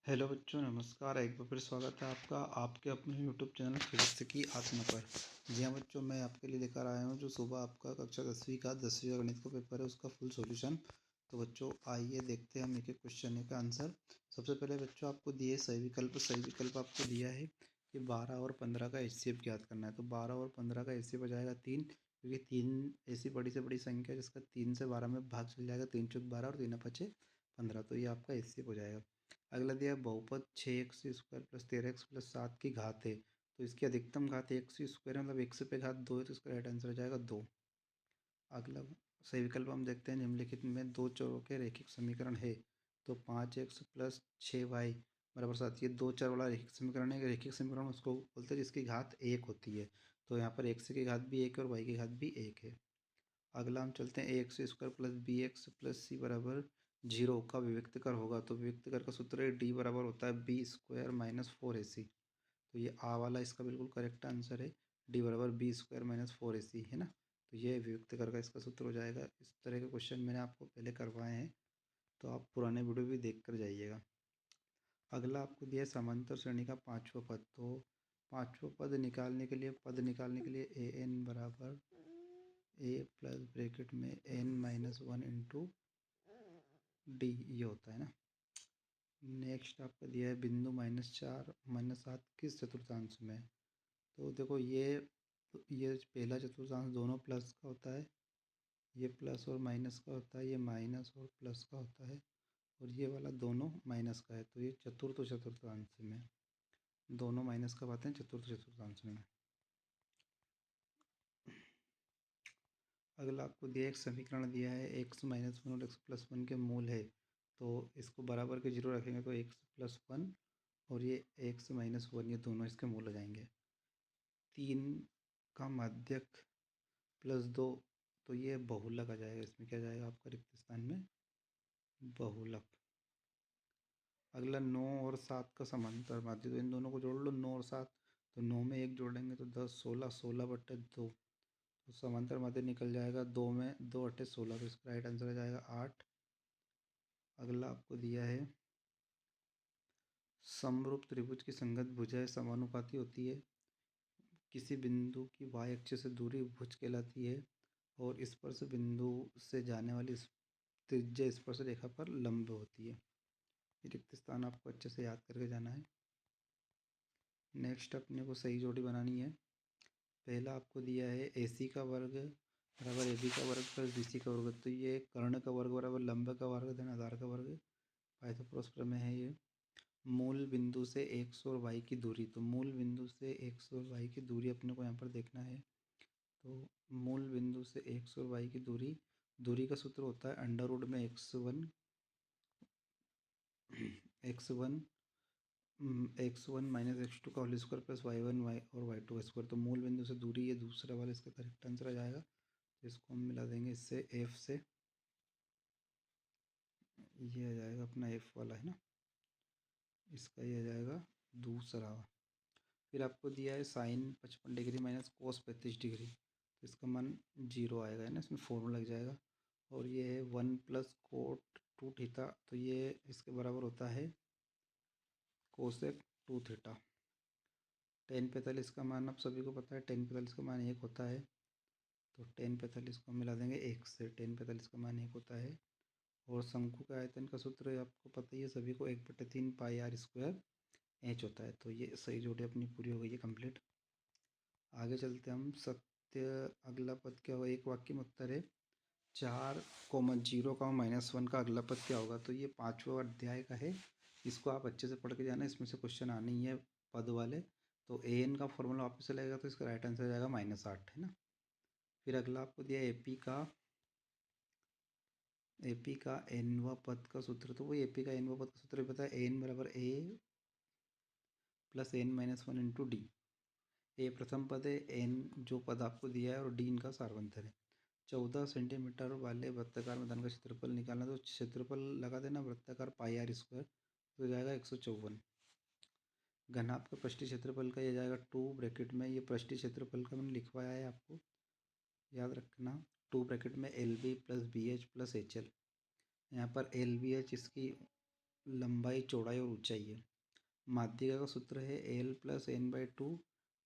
Hello बच्चों, नमस्कार। एक बार फिर स्वागत है आपका आपके अपने यूट्यूब चैनल फिजिक्स की आत्मा पर। जी हाँ बच्चों, मैं आपके लिए लेकर आया हूँ जो सुबह आपका कक्षा 10वीं का गणित का पेपर है उसका फुल सॉल्यूशन। तो बच्चों आइए देखते हैं हम एक एक क्वेश्चन का आंसर। सबसे पहले बच्चों आपको दिए सही विकल्प आपको दिया है कि 12 और 15 का एचसीएफ ज्ञात करना है। तो 12 और 15 का एचसीएफ हो जाएगा 3, क्योंकि 3 ऐसी बड़ी से बड़ी संख्या है जिसका 3 से 12 में भाग चल जाएगा। 3 चौक 12 और 3 पचे 15, तो ये आपका एचसीएफ हो जाएगा। अगला दिया है बहुपद 6x² प्लस 13x प्लस 7 की घात है। तो इसकी अधिकतम घात x स्क्वायर मतलब x पे घात 2 है, तो इसका राइट आंसर हो जाएगा 2। अगला सही विकल्प हम देखते हैं निम्नलिखित में दो चरों के रैखिक समीकरण है। तो 5x प्लस 6y बराबर 7, ये दो चर वाला रैखिक समीकरण है। रैखिक समीकरण उसको बोलते हैं जिसकी घात 1 होती है। तो यहाँ पर x की घात भी 1 है और y की घात भी 1 है। अगला हम चलते हैं a² plus bx plus c बराबर 0 का विविक्त कर होगा। तो विविक्त कर का सूत्र है d बराबर होता है b² माइनस 4ac। तो ये आ वाला इसका बिल्कुल करेक्ट आंसर है। d बराबर b² माइनस 4ac है ना। तो ये विविक्त कर का इसका सूत्र हो जाएगा। इस तरह के क्वेश्चन मैंने आपको पहले करवाए हैं, तो आप पुराने वीडियो भी देख कर जाइएगा। अगला आपको दिया है समांतर श्रेणी का पाँचवा पद। तो पाँचवा पद निकालने के लिए ए एन बराबर ए प्लस ब्रैकेट में n-1 इंटू डी, ये होता है ना। नेक्स्ट आपका दिया है बिंदु -4 -7 किस चतुर्थांश में। तो देखो ये पहला चतुर्थांश दोनों प्लस का होता है, ये प्लस और माइनस का होता है, ये माइनस और प्लस का होता है, और ये वाला दोनों माइनस का है। तो ये चतुर्थांश में दोनों माइनस का आते हैं चतुर्थांश में। अगला आपको दिया एक समीकरण दिया है x-1 और x+1 के मूल है। तो इसको बराबर के 0 रखेंगे तो x+1 और ये x-1 ये दोनों इसके मूल हो जाएंगे। 3 का माध्यक +2, तो ये बहुलक आ जाएगा। इसमें क्या जाएगा आपका रिक्त स्थान में बहुलक। अगला 9 और 7 का समांतर माध्य, तो इन दोनों को जोड़ लो 9 और 7। तो 9 में 1 जोड़ेंगे तो 10 16 16/2, तो समांतर माध्य निकल जाएगा। 2 में 2 × 8 16, तो इसका राइट आंसर आ जाएगा 8। अगला आपको दिया है समरूप त्रिभुज की संगत भुजाएं समानुपाती होती है। किसी बिंदु की y अक्ष से दूरी भुज कहलाती है और स्पर्श बिंदु से जाने वाली त्रिज्या स्पर्श रेखा पर लंब होती है। ये रिक्त स्थान आपको अच्छे से याद करके जाना है। नेक्स्ट अपने को सही जोड़ी बनानी है। पहला आपको दिया है AC का वर्ग बराबर AB का वर्ग प्लस BC का वर्ग। तो ये कर्ण का वर्ग बराबर लंब का वर्ग धन आधार का वर्ग, पाइथागोरस प्रमेय है ये। मूल बिंदु से x और y की दूरी, तो मूल बिंदु से x और y की दूरी अपने को यहाँ पर देखना है। तो मूल बिंदु से x और y की दूरी का सूत्र होता है अंडर रूट में x1 माइनस x2 का whole square plus y1 y और y2 स्क्वायर। तो मूल बिंदु से दूरी ये दूसरा वाला इसका करेक्ट आंसर आ जाएगा। तो इसको हम मिला देंगे इससे f से, ये आ जाएगा अपना f वाला है ना, इसका ये आ जाएगा दूसरा। फिर आपको दिया है sine 55 degree minus cos 35 degree, तो इसका मान 0 आएगा है ना, इसमें फॉर्मूला लग जाएगा। और ये है 1 प्लस कोट 2 थीटा, तो ये इसके बराबर होता है कोसेक 2 थीटा। टेन 45 का मान आप सभी को पता है, टेन 45 का मान 1 होता है। तो टेन 45 को मिला देंगे 1 से, टेन 45 का मान 1 होता है। और शंकु के आयतन का सूत्र आपको पता ही है सभी को, 1/3 पाई आर स्क्वायर एच होता है। तो ये सही जोड़ी अपनी पूरी हो गई है कंप्लीट। आगे चलते हम सत्य। अगला पद क्या होगा, एक वाक्य में उत्तर है 4, 0, -1 का अगला पद क्या होगा। तो ये 5वां अध्याय का है, इसको आप अच्छे से पढ़ के जाना, इसमें से क्वेश्चन आने ही है पद वाले। तो an का फॉर्मूला वापस से लगेगा, तो इसका राइट आंसर जाएगा -8 है ना। फिर अगला आपको दिया एपी का nवां पद का सूत्र। तो वो एपी का nवां पद का सूत्र पता है, an बराबर a plus n-1 into D. A प्रथम पद है, एन जो पद आपको दिया है और डी इनका सारवंतर है। 14 सेंटीमीटर वाले वृत्ताकार मैदान का क्षेत्रफल निकालना। तो क्षेत्रफल लगा देना वृत्ताकार पाई आर स्क्वायर, तो जाएगा 154। घनाभ का पृष्ठीय क्षेत्रफल का ये जाएगा 2 ब्रैकेट में, ये पृष्ठीय क्षेत्रफल का मैंने लिखवाया है आपको याद रखना। 2 ब्रैकेट में L B plus B H plus H L. यहाँ पर एल बी एच इसकी लंबाई, चौड़ाई और ऊंचाई है। माध्यिका का सूत्र है L+N/2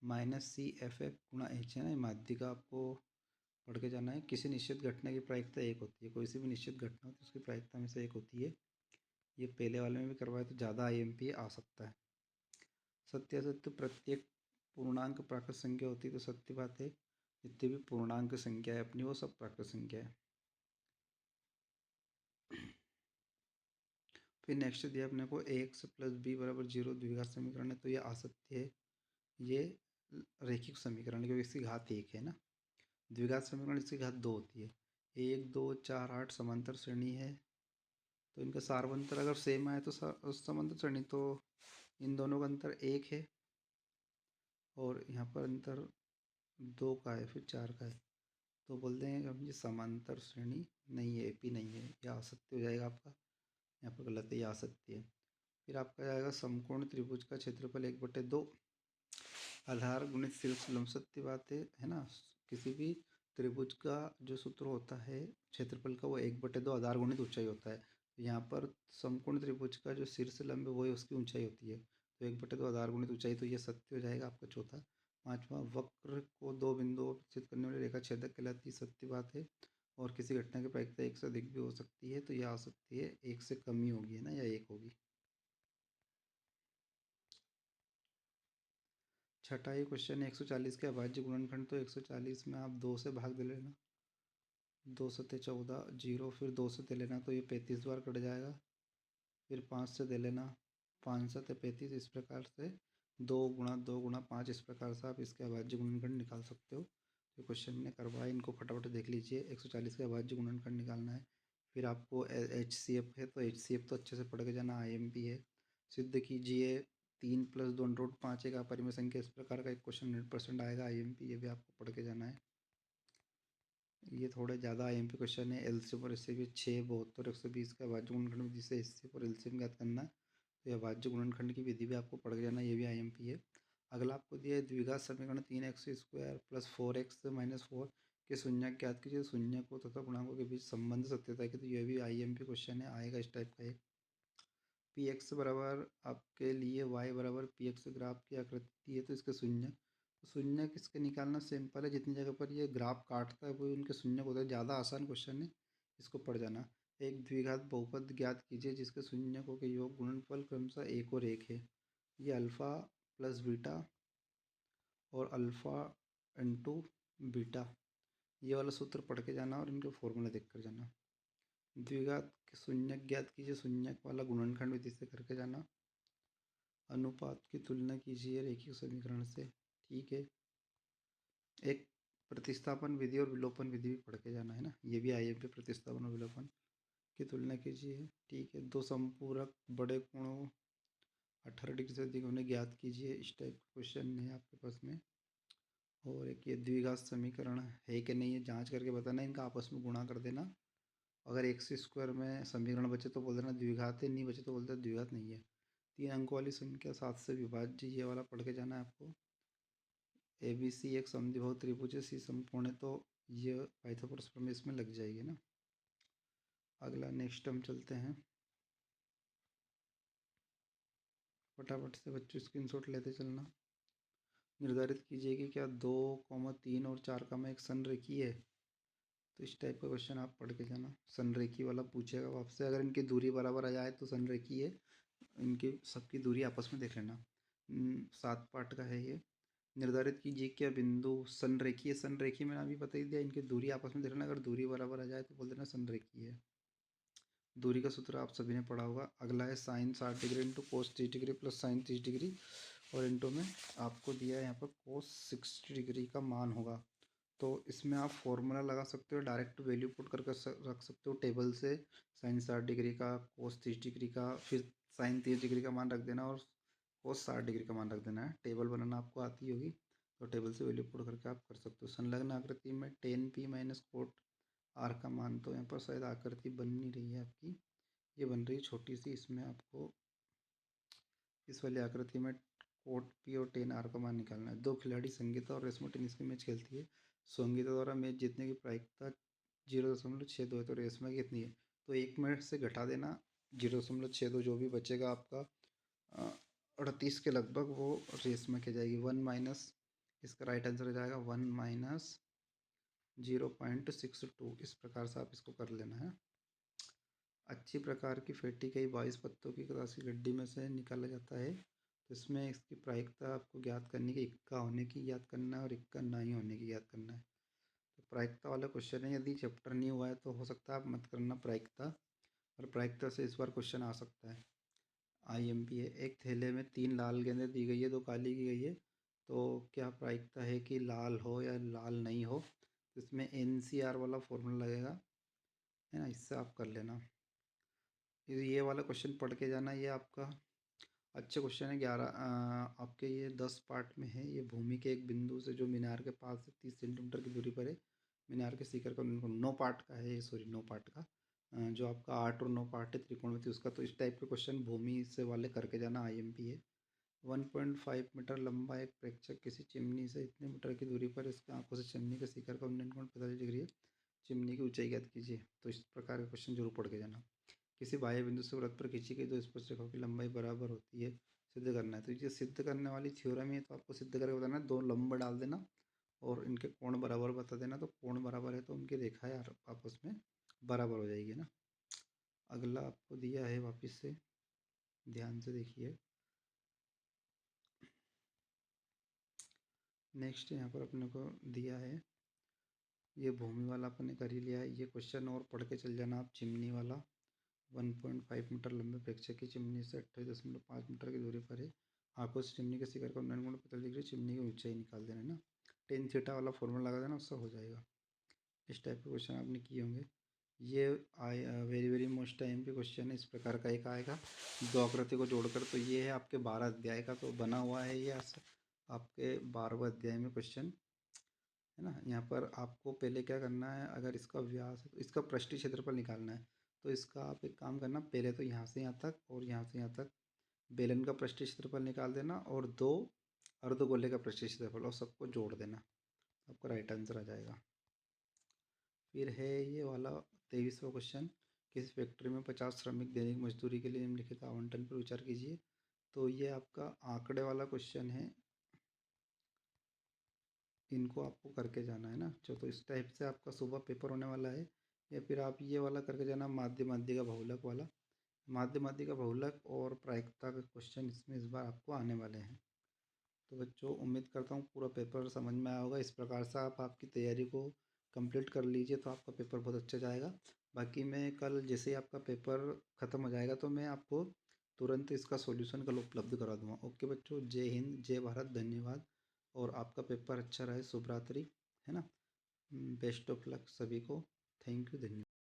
-CFF गुणा H है ना। माध्यिका आपको पढ़ के जाना है। किसी निश्चित घटना की प्रायिकता एक होती है। कोई सी भी निश्चित घटना होती है उसकी प्रायिकता में से एक होती है। ये पहले वाले में भी करवाए तो ज़्यादा IMP आ सकता है। सत्यासत्य प्रत्येक पूर्णांक प्राकृत संख्या होती है, तो सत्य बात है जितनी भी पूर्णांक संख्या है अपनी वो सब प्राकृत संख्या है। फिर नेक्स्ट दिया अपने को ax + b = 0 द्विघात समीकरण है, तो ये असत्य है। ये रैखिक समीकरण क्योंकि इसकी घात 1 है ना। द्विघात समीकरण इसकी घात 2 होती है। 1 2 4 8 समांतर श्रेणी है, तो इनका सार्वंतर अगर सेम आए तो समांतर श्रेणी, तो इन दोनों का अंतर 1 है और यहाँ पर अंतर 2 का है, फिर 4 का है, तो बोल देंगे हम ये समांतर श्रेणी नहीं है, एपी नहीं है। यह असत्य हो जाएगा आपका, यहाँ पर गलत है, यह असत्य है। फिर आपका जाएगा समकोण त्रिभुज का क्षेत्रफल 1/2 आधार गुणित शीर्ष लंब। सत्य बात है ना। किसी भी त्रिभुज का जो सूत्र होता है क्षेत्रफल का वो 1/2 आधार गुणित ऊंचाई होता है। तो यहाँ पर समकोण त्रिभुज का जो शीर्ष लंब है वही उसकी ऊंचाई होती है, तो 1/2 आधार गुणित ऊंचाई, तो ये सत्य हो जाएगा आपका चौथा। पांचवा, वक्र को दो बिंदुओं पर छेद करने वाली रेखा छेदक कहलाती है। सत्य बात है। और किसी घटना की प्रायिकता 1 से अधिक भी हो सकती है, तो यह आ सकती है 1 से कम ही होगी, है ना, या 1 होगी। छठा ये क्वेश्चन है 140 के अभाज्य गुणनखंड, तो 140 में आप 2 से भाग दे लेना। 2 सत्ते 14 0, फिर 2 से दे लेना तो ये 35 बार कट जाएगा। फिर 5 से दे लेना, 5 सत्ते 35। इस प्रकार से 2 गुणा 2 गुणा 5, इस प्रकार से आप इसके अभाज्य गुणनखंड निकाल सकते हो। तो क्वेश्चन मैंने करवाया, इनको फटाफट देख लीजिए। 140 के अभाज्य गुणनखंड निकालना है। फिर आपको HCF है, तो HCF तो अच्छे से पढ़ के जाना, IMP है। सिद्ध कीजिए 3 + 2√5 एक अपरिमेय संख्या, इस प्रकार का एक क्वेश्चन 100% आएगा IMP, ये भी आपको पढ़ के जाना है। ये थोड़े ज़्यादा IMP क्वेश्चन है। एलसीएम और एचसीएफ 6, 72, 120 का अभाज्य गुणनखंड विधि से HCF और LCM ज्ञात करना है, तो ये अभाज्य गुणनखंड की विधि भी आपको पढ़ के जाना है, ये भी IMP है। अगला आपको दिया है द्विघात समीकरण 3x² + 4x - 4 के शून्यक ज्ञात कीजिए। शून्यकों तथा गुणांकों के बीच संबंध सत्यता की, तो ये भी IMP क्वेश्चन है, आएगा इस टाइप का एक। Px बराबर आपके लिए y बराबर Px ग्राफ की आकृति है, तो इसके शून्य, तो शून्य किसके निकालना सिंपल है। जितनी जगह पर ये ग्राफ काटता है वो उनके शून्य होता है। ज़्यादा आसान क्वेश्चन है, इसको पढ़ जाना। एक द्विघात बहुपद ज्ञात कीजिए जिसके शून्यकों के योग गुणनफल क्रमशः 1 और 1 है। ये अल्फ़ा + बीटा और अल्फ़ा × बीटा, ये वाला सूत्र पढ़ के जाना और इनके फॉर्मूला देख कर जाना। द्विघात के शून्यक ज्ञात कीजिए, शून्यक वाला गुणनखंड विधि से करके जाना। अनुपात की तुलना कीजिए रैखिक समीकरण से, ठीक है। एक प्रतिस्थापन विधि और विलोपन विधि भी पढ़ के जाना है ना, ये भी IMP। प्रतिस्थापन और विलोपन की तुलना कीजिए, ठीक है। दो संपूरक बड़े कोणों 18 डिग्री से अधिक होने ज्ञात कीजिए, इस टाइप का क्वेश्चन है आपके पास में। और एक ये द्विघात समीकरण है कि नहीं, ये जांच करके बताना, इनका आपस में गुणा कर देना। अगर x² में समीकरण बचे तो बोल देना द्विघात है, नहीं बचे तो बोल देना द्विघात नहीं है। 3 अंकों वाली संख्या 7 से विभाज्य, ये वाला पढ़ के जाना है आपको। ABC एक समद्विबाहु त्रिभुज है, C समकोण है, तो ये पाइथागोरस प्रमेय इसमें लग जाएगी ना। अगला नेक्स्ट हम चलते हैं, फटाफट से बच्चों स्क्रीनशॉट लेते चलना। निर्धारित कीजिए कि क्या 2, 3 और 4 एक संरेखीय है, तो इस टाइप का क्वेश्चन आप पढ़ के जाना। संरेखी वाला पूछेगा वो आपसे, अगर इनकी दूरी बराबर आ जाए तो संरेखी है। इनकी सबकी दूरी आपस में देख लेना। 7 पार्ट का है ये। निर्धारित कीजिए क्या बिंदु संरेखीय, संरेखीय मैंने अभी बता ही दिया, इनकी दूरी आपस में देख लेना। अगर दूरी बराबर आ जाए तो बोल देना संरेखीय है। दूरी का सूत्र आप सभी ने पढ़ा होगा। अगला है sin 60 degree into cos 30 degree plus sin 30 degree, और इंटू में आपको दिया है यहाँ पर cos 60 डिग्री का मान होगा। तो इसमें आप फॉर्मूला लगा सकते हो, डायरेक्ट वैल्यू पुट करके रख सकते हो टेबल से। sin 60 डिग्री का, cos 30 डिग्री का, फिर sin 30 डिग्री का मान रख देना और cos 60 डिग्री का मान रख देना है। टेबल बनाना आपको आती होगी, तो टेबल से वैल्यू पुट करके आप कर सकते हो। संलग्न आकृति में tan p - cot r का मान, तो यहाँ पर शायद आकृति बन नहीं रही है आपकी, ये बन रही है छोटी सी। इसमें आपको इस वाली आकृति में कोट पी और tan r का मान निकालना है। 2 खिलाड़ी संगीता और रेशमा टेनिस की मैच खेलती है। संगीता द्वारा मैच जीतने की प्रायिकता 0.62 है, तो रेशमा की कितनी है, तो 1 मिनट से घटा देना 0.62 जो भी बचेगा आपका 38 के लगभग वो रेस में के जाएगी। 1 माइनस इसका राइट आंसर हो जाएगा 1 माइनस 0.62। इस प्रकार से आप इसको कर लेना है। अच्छी प्रकार की फेटी कई 22 पत्तों की राशि गड्डी में से निकाला जाता है, तो इसमें इसकी प्रायिकता आपको ज्ञात करनी है। इक्का होने की ज्ञात करना है और इक्का नहीं होने की ज्ञात करना है। तो प्रायिकता वाला क्वेश्चन है, यदि चैप्टर नहीं हुआ है तो हो सकता है आप मत करना प्रायिकता, और प्रायिकता से इस बार क्वेश्चन आ सकता है। IMP है, एक थैले में 3 लाल गेंदें दी गई है, 2 काली की गई है, तो क्या प्रायिकता है कि लाल हो या लाल नहीं हो। तो इसमें NCR वाला फॉर्मूला लगेगा, है ना, इससे आप कर लेना। ये वाला क्वेश्चन पढ़ के जाना, ये आपका अच्छे क्वेश्चन है। 11 आपके ये 10 पार्ट में है। ये भूमि के एक बिंदु से जो मीनार के पास से 30 सेंटीमीटर की दूरी पर है, मीनार के शिखर का 9 पार्ट का है, सॉरी 9 पार्ट का, जो आपका 8 और 9 पार्ट है त्रिकोणमिति उसका। तो इस टाइप के क्वेश्चन भूमि से वाले करके जाना, IMP है। 1.5 मीटर लंबा एक प्रेक्षक किसी चिमनी से इतने मीटर की दूरी पर इसके आंखों से चिमनी के शिखर का उन्नयन कोण 45 डिग्री है, चिमनी की ऊंचाई ज्ञात कीजिए। तो इस प्रकार के क्वेश्चन जरूर पढ़ के जाना। किसी बाह्य बिंदु से वृत्त पर खींची गई 2 स्पर्श रेखाओं की लंबाई बराबर होती है, सिद्ध करना है। तो ये सिद्ध करने वाली थ्योरम है, तो आपको सिद्ध करके बताना है। 2 लंब डाल देना और इनके कोण बराबर बता देना। तो कोण बराबर है तो उनकी रेखाएं आपस में बराबर हो जाएगी ना। अगला आपको दिया है, वापस से ध्यान से देखिए। नेक्स्ट यहाँ पर अपने को दिया है, ये भूमि वाला अपने कर ही लिया है। ये क्वेश्चन और पढ़ के चल जाना आप। चिमनी वाला 1.5 मीटर लंबे प्रेक्षक की चिमनी से 28.5 मीटर की दूरी पर है, आंखों से चिमनी के शिखर का उन्नयन कोण 45 डिग्री, चिमनी की ऊंचाई निकाल देना है ना। टेन थीटा वाला फॉर्मूला लगा देना, उससे हो जाएगा। इस टाइप के क्वेश्चन आपने किए होंगे। ये वेरी वेरी मोस्ट टाइम पे क्वेश्चन है। इस प्रकार का एक आएगा 2 आकृति को जोड़कर। तो ये है आपके 12 अध्याय का तो बना हुआ है, ये आपके 12वें अध्याय में क्वेश्चन है ना। यहाँ पर आपको पहले क्या करना है, अगर इसका व्यास है तो इसका पृष्ठीय क्षेत्रफल निकालना है। तो इसका आप एक काम करना, पहले तो यहाँ से यहाँ तक और यहाँ से यहाँ तक बेलन का पृष्ठीय क्षेत्रफल निकाल देना, और 2 अर्धगोले का पृष्ठीय क्षेत्रफल, और सबको जोड़ देना, आपका राइट आंसर आ जाएगा। फिर है ये वाला 23वां क्वेश्चन, किसी फैक्ट्री में 50 श्रमिक दैनिक मजदूरी के लिए निम्नलिखित आवंटन पर विचार कीजिए। तो ये आपका आंकड़े वाला क्वेश्चन है, इनको आपको करके जाना है ना। तो इस टाइप से आपका सुबह पेपर होने वाला है। या फिर आप ये वाला करके जाना, माध्य माध्यिका बहुलक वाला। माध्य माध्यिका बहुलक और प्रायिकता के क्वेश्चन इसमें इस बार आपको आने वाले हैं। तो बच्चों, उम्मीद करता हूँ पूरा पेपर समझ में आया होगा। इस प्रकार से आप आपकी तैयारी को कंप्लीट कर लीजिए तो आपका पेपर बहुत अच्छा जाएगा। बाकी मैं कल जैसे ही आपका पेपर ख़त्म हो जाएगा तो मैं आपको तुरंत इसका सॉल्यूशन कल उपलब्ध करा दूँगा। ओके बच्चों, जय हिंद, जय भारत, धन्यवाद। और आपका पेपर अच्छा रहे, शुभ रात्रि, है ना। बेस्ट ऑफ लक सभी को। थैंक यू, धन्यवाद।